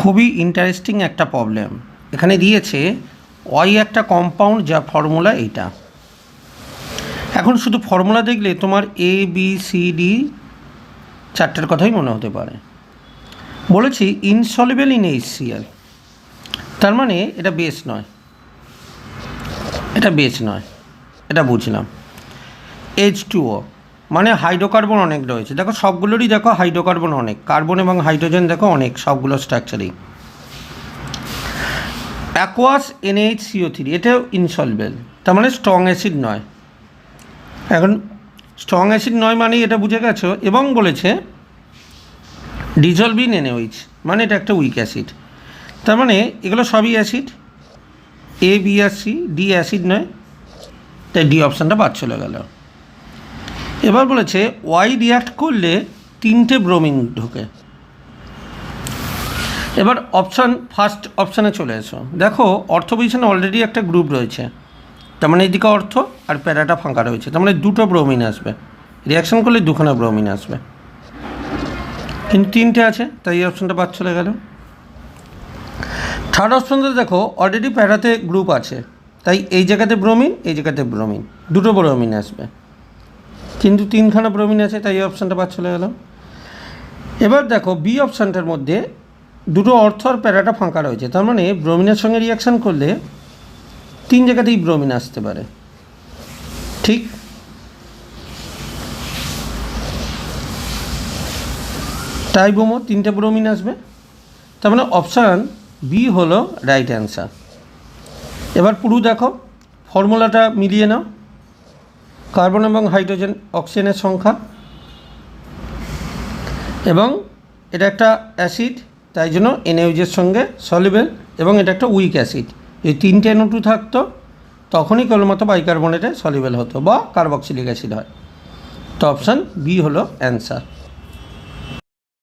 খুবই ইন্টারেস্টিং একটা প্রবলেম এখানে দিয়েছে। ওয়াই একটা কম্পাউন্ড যা ফর্মুলা এইটা। এখন শুধু ফর্মুলা দেখলে তোমার এ বি সি ডি চারটের কথাই মনে হতে পারে। বলেছি ইনসলিবল ইন HCl, তার মানে এটা বেস নয়, এটা বুঝলাম। H2O মানে হাইড্রোকার্বন অনেক রয়েছে। দেখো সবগুলোরই দেখো হাইড্রোকার্বন অনেক, কার্বন এবং হাইড্রোজেন দেখো অনেক, সবগুলো স্ট্রাকচারেই। অ্যাকোয়াস NaHCO3 এটাও ইনসলভেবল, তার মানে স্ট্রং অ্যাসিড নয়। এখন স্ট্রং অ্যাসিড নয় মানে এটা বুঝে গেছো। এবং বলেছে ডিজলভ ইন NaOH মানে এটা একটা উইক অ্যাসিড, তার মানে এগুলো সবই অ্যাসিড। A B আর C D অ্যাসিড নয়, তাই ডি অপশানটা বাদ চলে গেল। এবার বলেছে ওয়াই রিয়াক্ট করলে 3টে ব্রোমিন ঢোকে। এবার ফার্স্ট অপশানে চলে এসো। দেখো অর্থ পজিশনে অলরেডি একটা গ্রুপ রয়েছে, তার মানে এদিকে অর্থ আর প্যারাটা ফাঁকা রয়েছে, তার মানে 2টো ব্রোমিন আসবে। রিয়াকশান করলে 2খানা ব্রোমিন আসবে, কিন্তু 3টে আছে, তাই এই অপশানটা বাদ চলে গেল। থার্ড অপশানটা দেখো অলরেডি প্যারাতে গ্রুপ আছে, তাই এই জায়গাতে ব্রোমিন, এই জায়গাতে ব্রোমিন, 2টো ব্রোমিন আসবে, কিন্তু 3খানা ব্রোমিন আছে, তাই এই অপশানটা বাদ চলে গেল। এবার দেখো বি অপশানটার মধ্যে 2টো অর্থ আর প্যারাটা ফাঁকা রয়েছে, তার মানে ব্রোমিনের সঙ্গে রিয়াকশান করলে 3 জায়গাতেই ব্রোমিন আসতে পারে। ঠিক, তাই বোমো 3টে ব্রোমিন আসবে, তার মানে অপশান বি হলো রাইট অ্যান্সার। এবার পুরো দেখো ফর্মুলাটা মিলিয়ে নাও। কার্বন এবং হাইড্রোজেন অক্সিজেনের সংখ্যা, এবং এটা একটা অ্যাসিড, তাই জন্য NaOH সঙ্গে সলিউবল, এবং এটা একটা উইক অ্যাসিড। এই 3টে NO2 থাকতো তখনই কেবলমাত্র বাইকার্বনেটে সলিউবল হতো বা কার্বক্সিলিক অ্যাসিড হয়। তো অপশান বি হলো অ্যান্সার।